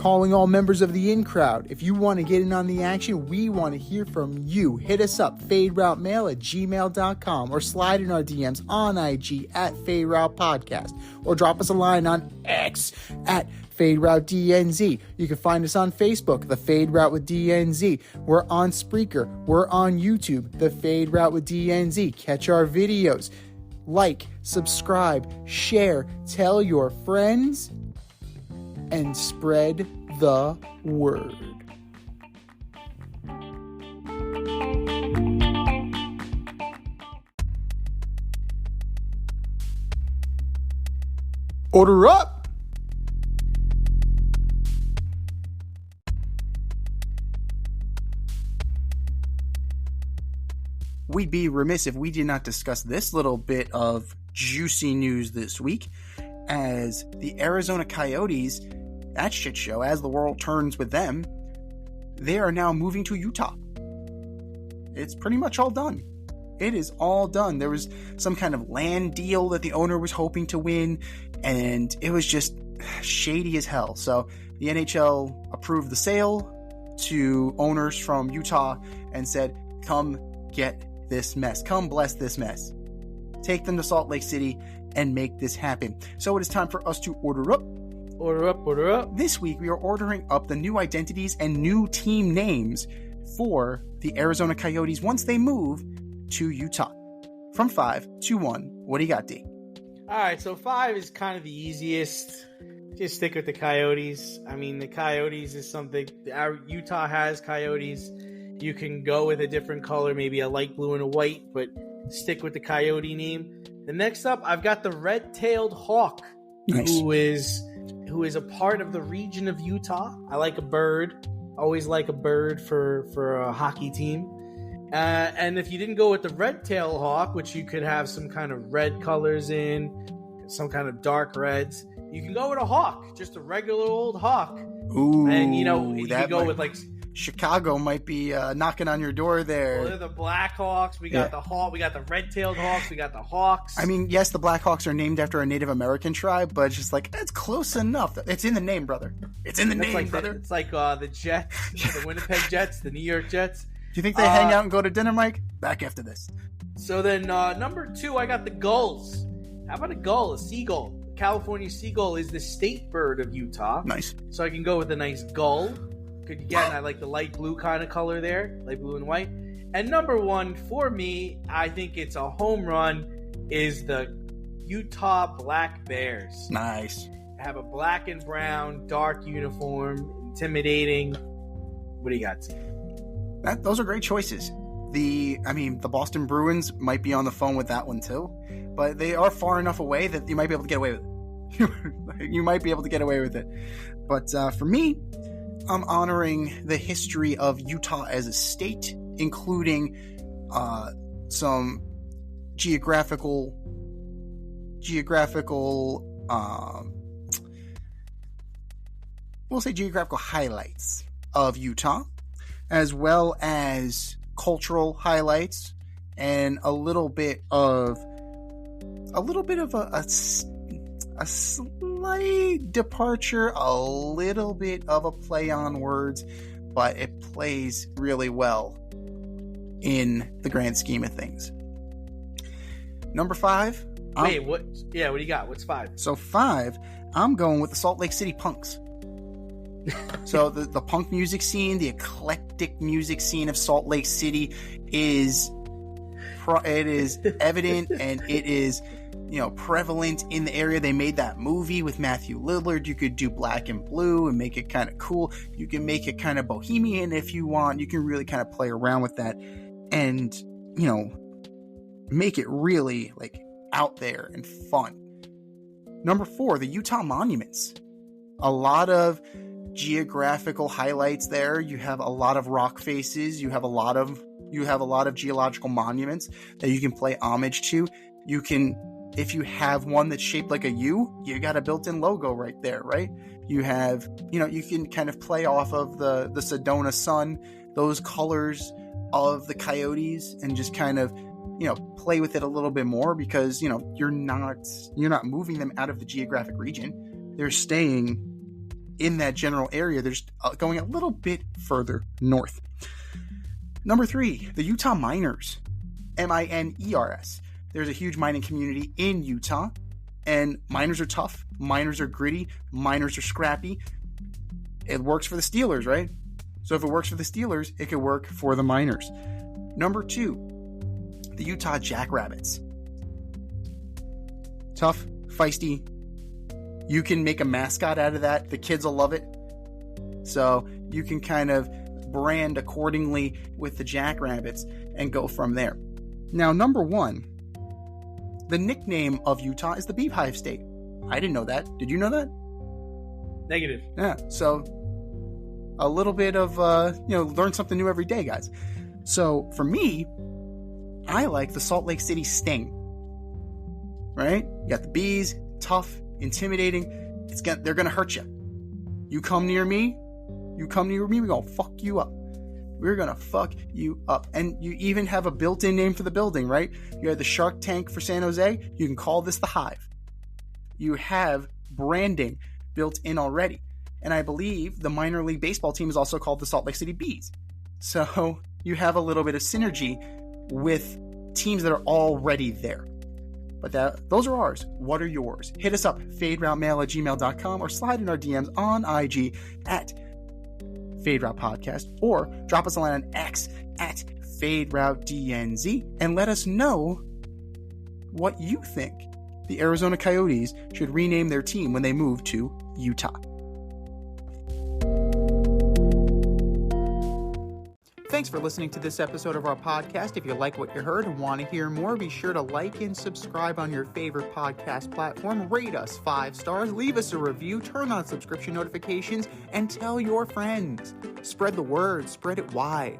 calling all members of the in-crowd. If you want to get in on the action, we want to hear from you. Hit us up, faderoutemail@gmail.com, or slide in our DMs on IG at FadeRoutePodcast, or drop us a line on X at FadeRouteDNZ. You can find us on Facebook, The Fade Route with DNZ. We're on Spreaker. We're on YouTube, The Fade Route with DNZ. Catch our videos. Like, subscribe, share, tell your friends, and spread the word. Order up! We'd be remiss if we did not discuss this little bit of juicy news this week, as the Arizona Coyotes, that shit show, as the world turns with them, they are now moving to Utah. It's pretty much all done. It is all done. There was some kind of land deal that the owner was hoping to win, and it was just shady as hell. So the NHL approved the sale to owners from Utah and said, come get this mess. Come bless this mess. Take them to Salt Lake City and make this happen. So it is time for us to order up. Order up, order up. This week we are ordering up the new identities and new team names for the Arizona Coyotes once they move to Utah. From 5 to 1, what do you got, D? All right, so 5 is kind of the easiest. Just stick with the Coyotes. I mean, the Coyotes is something. Utah has Coyotes. You can go with a different color, maybe a light blue and a white, but stick with the Coyote name. The next up, I've got the red-tailed hawk, nice. who is a part of the region of Utah. I like a bird. Always like a bird for a hockey team. And if you didn't go with the red-tailed hawk, which you could have some kind of red colors in, some kind of dark reds, you can go with a hawk, just a regular old hawk. Ooh, and you can go with like Chicago might be knocking on your door there. Well, they're the Blackhawks. We got the hawk. We got the red-tailed hawks. We got the Hawks. I mean, yes, the Blackhawks are named after a Native American tribe, but it's just like, it's close enough. It's in the name, brother. It's in the name, brother. It's like the Jets, the Winnipeg Jets, the New York Jets. Do you think they hang out and go to dinner, Mike? Back after this. So then, number 2, I got the gulls. How about a gull, a seagull? California seagull is the state bird of Utah. Nice. So I can go with a nice gull. Again, I like the light blue kind of color there, light blue and white. And number 1 for me, I think it's a home run, is the Utah Black Bears. Nice. Have a black and brown, dark uniform, intimidating. What do you got, Steve? Those are great choices. The Boston Bruins might be on the phone with that one too, but they are far enough away that you might be able to get away with it. You might be able to get away with it. But for me, I'm honoring the history of Utah as a state, including some geographical we'll say geographical highlights of Utah, as well as cultural highlights, and a little bit of a slight departure, a little bit of a play on words, but it plays really well in the grand scheme of things. Number 5. Wait, what? Yeah, what do you got? What's 5? So 5, I'm going with the Salt Lake City Punks. So the punk music scene, the eclectic music scene of Salt Lake City is evident, and it is, prevalent in the area. They made that movie with Matthew Lillard. You could do black and blue and make it kind of cool. You can make it kind of bohemian if you want. You can really kind of play around with that and, make it really like out there and fun. Number 4, the Utah monuments. A lot of geographical highlights there. You have a lot of rock faces. You have a lot of geological monuments that you can play homage to. You can, if you have one that's shaped like a U, you got a built-in logo right there, right? You have, you can kind of play off of the Sedona sun, those colors of the Coyotes, and just kind of, play with it a little bit more, because, you're not moving them out of the geographic region. They're staying in that general area. They're just going a little bit further north. Number 3, the Utah Miners. Miners. There's a huge mining community in Utah, and miners are tough, miners are gritty, miners are scrappy. It works for the Steelers, right? So if it works for the Steelers, it could work for the Miners. Number 2, the Utah Jackrabbits. Tough, feisty. You can make a mascot out of that. The kids will love it. So you can kind of brand accordingly with the Jackrabbits and go from there. Now, number 1, the nickname of Utah is the Beehive State. I didn't know that. Did you know that? Negative. Yeah. So a little bit of, learn something new every day, guys. So for me, I like the Salt Lake City Sting. Right? You got the bees, tough, intimidating. They're going to hurt you. You come near me, we're going to fuck you up. We're going to fuck you up. And you even have a built-in name for the building, right? You have the Shark Tank for San Jose. You can call this the Hive. You have branding built in already. And I believe the minor league baseball team is also called the Salt Lake City Bees. So you have a little bit of synergy with teams that are already there. But those are ours. What are yours? Hit us up, faderoutemail@gmail.com, or slide in our DMs on IG at Fade Route Podcast, or drop us a line on X at FadeRouteDNZ, and let us know what you think the Arizona Coyotes should rename their team when they move to Utah. Thanks for listening to this episode of our podcast. If you like what you heard and want to hear more, be sure to like and subscribe on your favorite podcast platform. Rate us 5 stars, leave us a review, turn on subscription notifications, and tell your friends. Spread the word, spread it wide.